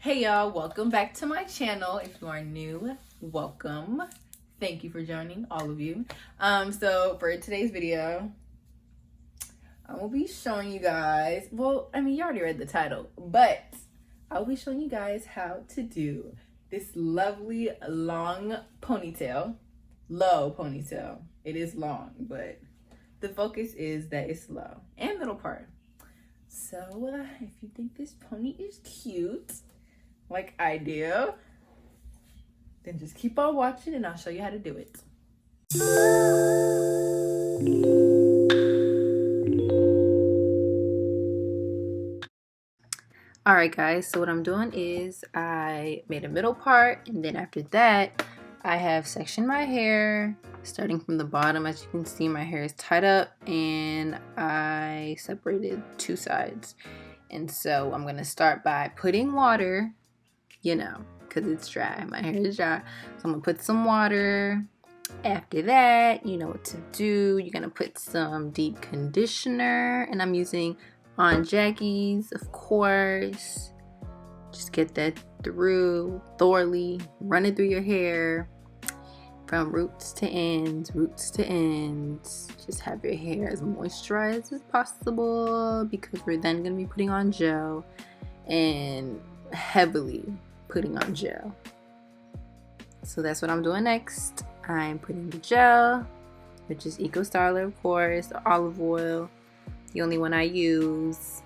Hey y'all, welcome back to my channel. If you are new, welcome. Thank you for joining, all of you. So for today's video, I will be showing you guys, well, I mean, you already read the title, but I'll be showing you guys how to do this lovely long ponytail, low ponytail. It is long, but the focus is that it's low and middle part. So if you think this pony is cute, like I do, then just keep on watching and I'll show you how to do it. Alright guys, so what I'm doing is I made a middle part, and then after that I have sectioned my hair starting from the bottom. As you can see, my hair is tied up and I separated two sides. And so I'm going to start by putting water, you know, because it's dry. My hair is dry. So I'm going to put some water. After that, you know what to do. You're going to put some deep conditioner. And I'm using Aunt Jackie's, of course. Just get that through thoroughly. Run it through your hair from roots to ends, Just have your hair as moisturized as possible, because we're then going to be putting on gel, and heavily putting on gel. So that's what I'm doing next. I'm putting the gel, which is Eco Styler, of course, the olive oil, the only one I use.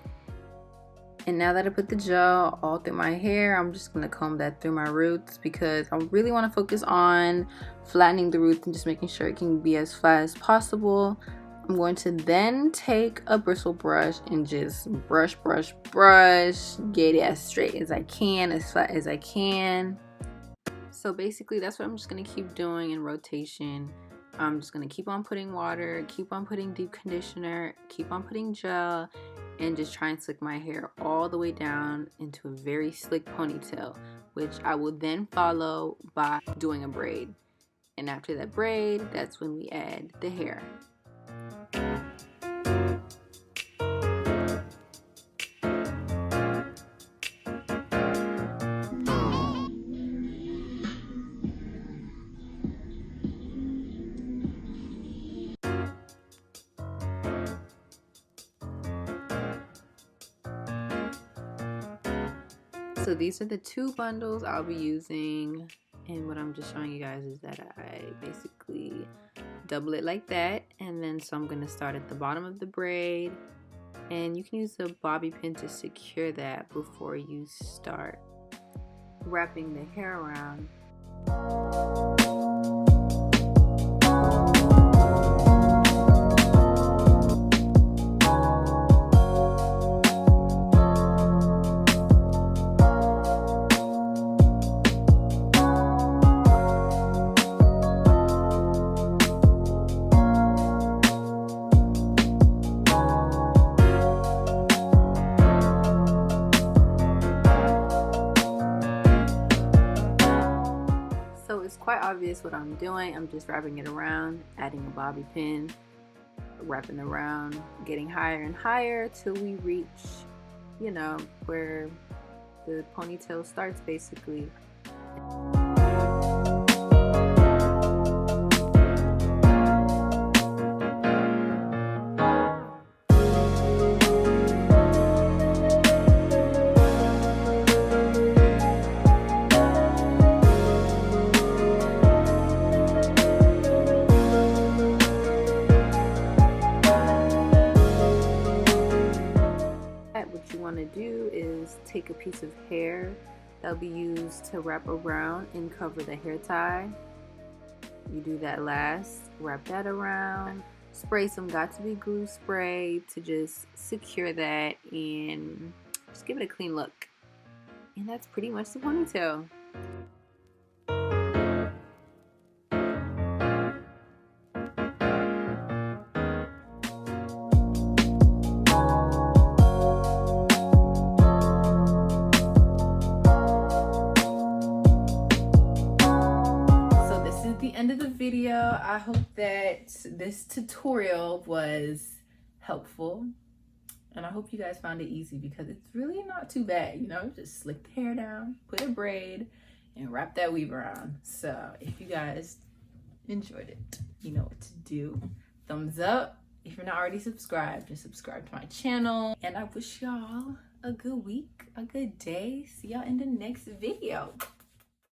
And now that I put the gel all through my hair, I'm just going to comb that through my roots, because I really want to focus on flattening the roots and just making sure it can be as flat as possible. I'm going to then take a bristle brush and just brush, get it as straight as I can, as flat as I can. So basically that's what I'm just going to keep doing in rotation. I'm just going to keep on putting water, keep on putting deep conditioner, keep on putting gel, and just try and slick my hair all the way down into a very slick ponytail, which I will then follow by doing a braid. And after that braid, that's when we add the hair. So these are the two bundles I'll be using, and what I'm just showing you guys is that I basically double it like that, and then so I'm going to start at the bottom of the braid, and you can use a bobby pin to secure that before you start wrapping the hair around. So it's quite obvious what I'm doing. I'm just wrapping it around, adding a bobby pin, wrapping around, getting higher and higher till we reach, you know, where the ponytail starts basically. What you want to do is take a piece of hair that'll be used to wrap around and cover the hair tie. You do that last, wrap that around, spray some got2b glue spray to just secure that and just give it a clean look. And that's pretty much the ponytail. End of the video. I hope that this tutorial was helpful And I hope you guys found it easy because it's really not too bad, you know, just slick the hair down, put a braid, and wrap that weave around. So if you guys enjoyed it, you know what to do. Thumbs up. If you're not already subscribed, just subscribe to my channel. And I wish y'all a good week, a good day. See y'all in the next video.